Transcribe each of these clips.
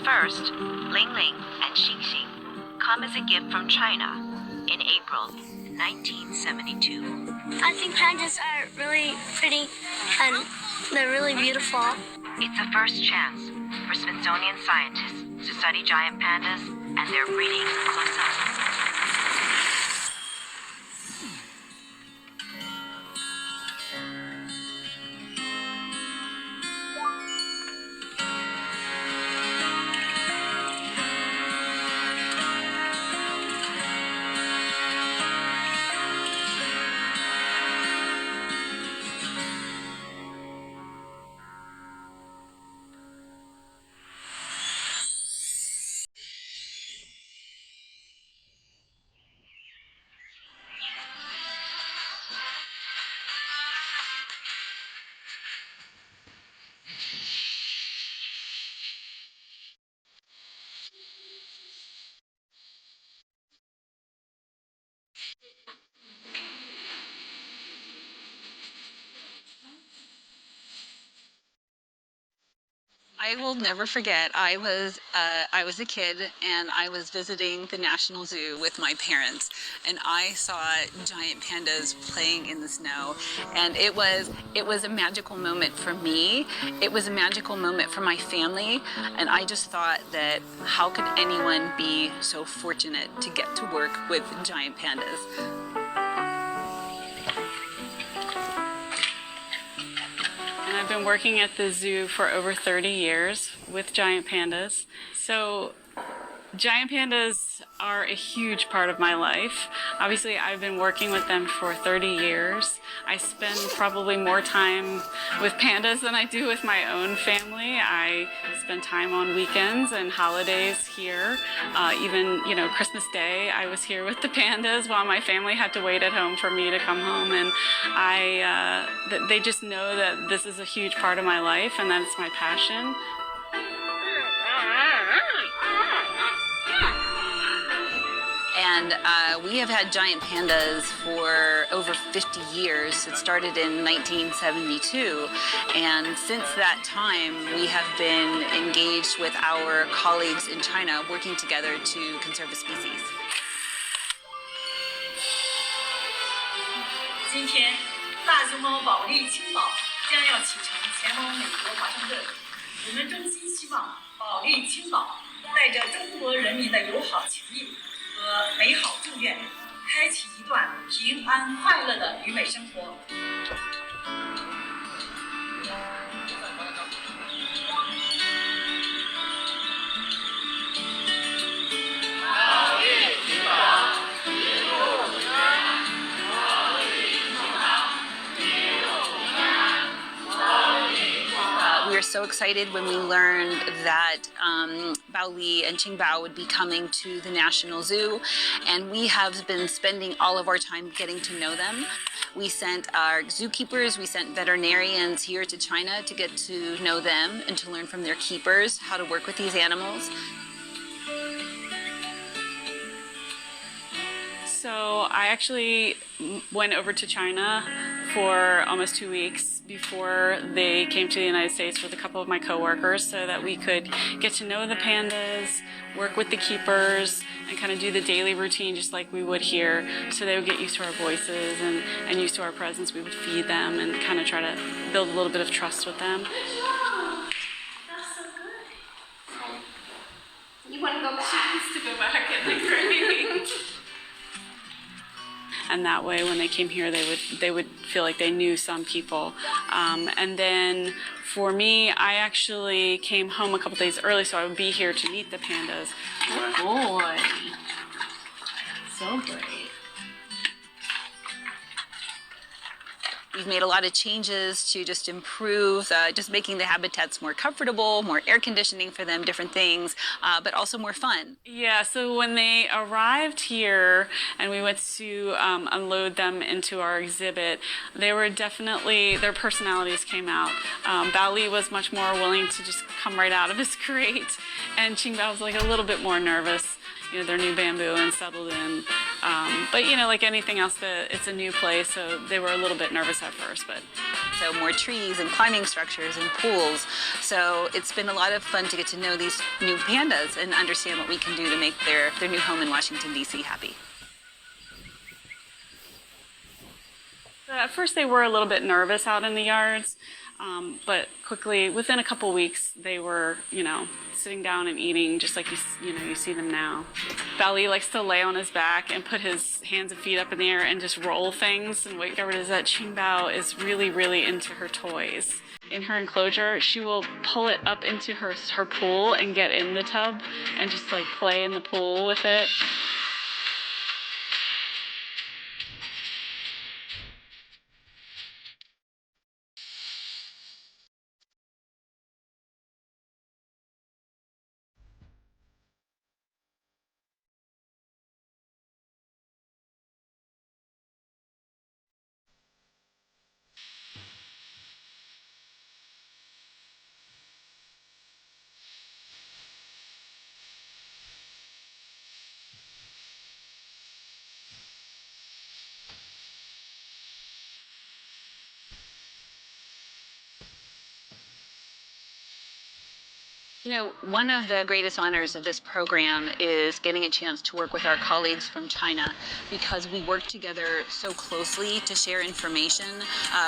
first, Ling Ling and Xing Xing, come as a gift from China in April 1972. I think pandas are really pretty and they're really beautiful. It's a first chance for Smithsonian scientists to study giant pandas and their breeding close up. I will never forget. I was a kid and I was visiting the National Zoo with my parents, and I saw giant pandas playing in the snow, and it was a magical moment for me. It was a magical moment for my family, and I just thought that how could anyone be so fortunate to get to work with giant pandas? I've been working at the zoo for over 30 years with giant pandas. So giant pandas are a huge part of my life. Obviously, I've been working with them for 30 years. I spend probably more time with pandas than I do with my own family. I spend time on weekends and holidays here. Even, Christmas Day, I was here with the pandas while my family had to wait at home for me to come home. And they just know that this is a huge part of my life and that it's my passion. And we have had giant pandas for over 50 years. It started in 1972. And since that time, we have been engaged with our colleagues in China, working together to conserve the species. 今天，大熊猫保利青岛将要启程前往美国华盛顿。我们衷心希望保利青岛带着中国人民的友好情谊和美好祝愿，开启一段平安快乐的旅美生活。We were so excited when we learned that Bao Li and Qing Bao would be coming to the National Zoo, and we have been spending all of our time getting to know them. We sent our zookeepers, we sent veterinarians here to China to get to know them and to learn from their keepers how to work with these animals. So I actually went over to China for almost 2 weeks before they came to the United States with a couple of my coworkers so that we could get to know the pandas, work with the keepers, and kind of do the daily routine just like we would here. So they would get used to our voices and used to our presence. We would feed them and kind of try to build a little bit of trust with them. That's so good. You want to go back? She wants to go back and agree. And that way, when they came here, they would feel like they knew some people. And then for me, I actually came home a couple days early, so I would be here to meet the pandas. Good boy. So brave. We've made a lot of changes to just improve, just making the habitats more comfortable, more air conditioning for them, different things, but also more fun. Yeah, so when they arrived here and we went to unload them into our exhibit, they were definitely, their personalities came out. Bao Li was much more willing to just come right out of his crate, and Qing Bao was like a little bit more nervous. They're new bamboo and settled in. But like anything else, it's a new place, so they were a little bit nervous at first, but So more trees and climbing structures and pools. So it's been a lot of fun to get to know these new pandas and understand what we can do to make their new home in Washington, D.C. happy. At first they were a little bit nervous out in the yards, but quickly, within a couple weeks, they were, sitting down and eating just like you see them now. Belly likes to lay on his back and put his hands and feet up in the air and just roll things. And whatever it is that Qingbao is really, really into her toys. In her enclosure, she will pull it up into her pool and get in the tub and just like play in the pool with it. One of the greatest honors of this program is getting a chance to work with our colleagues from China because we work together so closely to share information.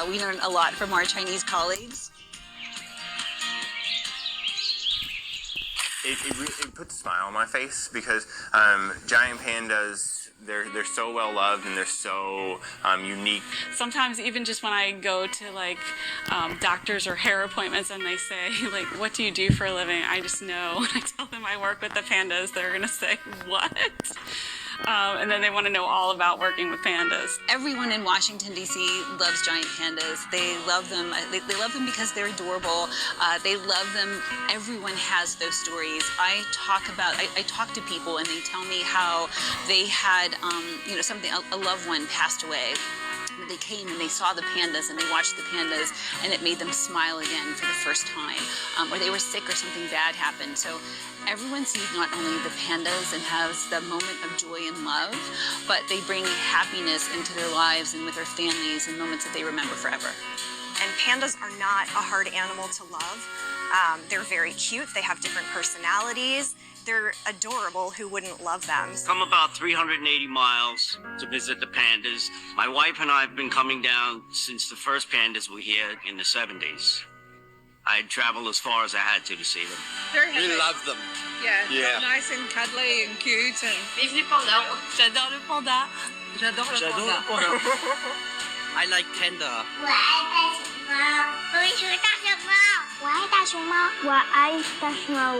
We learn a lot from our Chinese colleagues. It puts a smile on my face because giant pandas, they're so well loved and they're so unique. Sometimes even just when I go to doctors or hair appointments and they say what do you do for a living, I just know when I tell them I work with the pandas, they're gonna say what? And then they want to know all about working with pandas. Everyone in Washington, D.C. loves giant pandas. They love them. They love them because they're adorable. They love them. Everyone has those stories. I talk to people and they tell me how they had, a loved one passed away. They came and they saw the pandas and they watched the pandas and it made them smile again for the first time. Or they were sick or something bad happened. So everyone sees not only the pandas and has the moment of joy and love, but they bring happiness into their lives and with their families and moments that they remember forever. And pandas are not a hard animal to love. They're very cute. They have different personalities. They're adorable. Who wouldn't love them? Come about 380 miles to visit the pandas. My wife and I have been coming down since the first pandas were here in the 70s. I'd travel as far as I had to see them. Very happy. We love them. Yeah. Nice and cuddly and cute. And... Vive les pandas. J'adore le panda. J'adore le panda. I like panda. 我爱大熊猫。我喜欢大熊猫。我爱大熊猫。我爱大熊猫。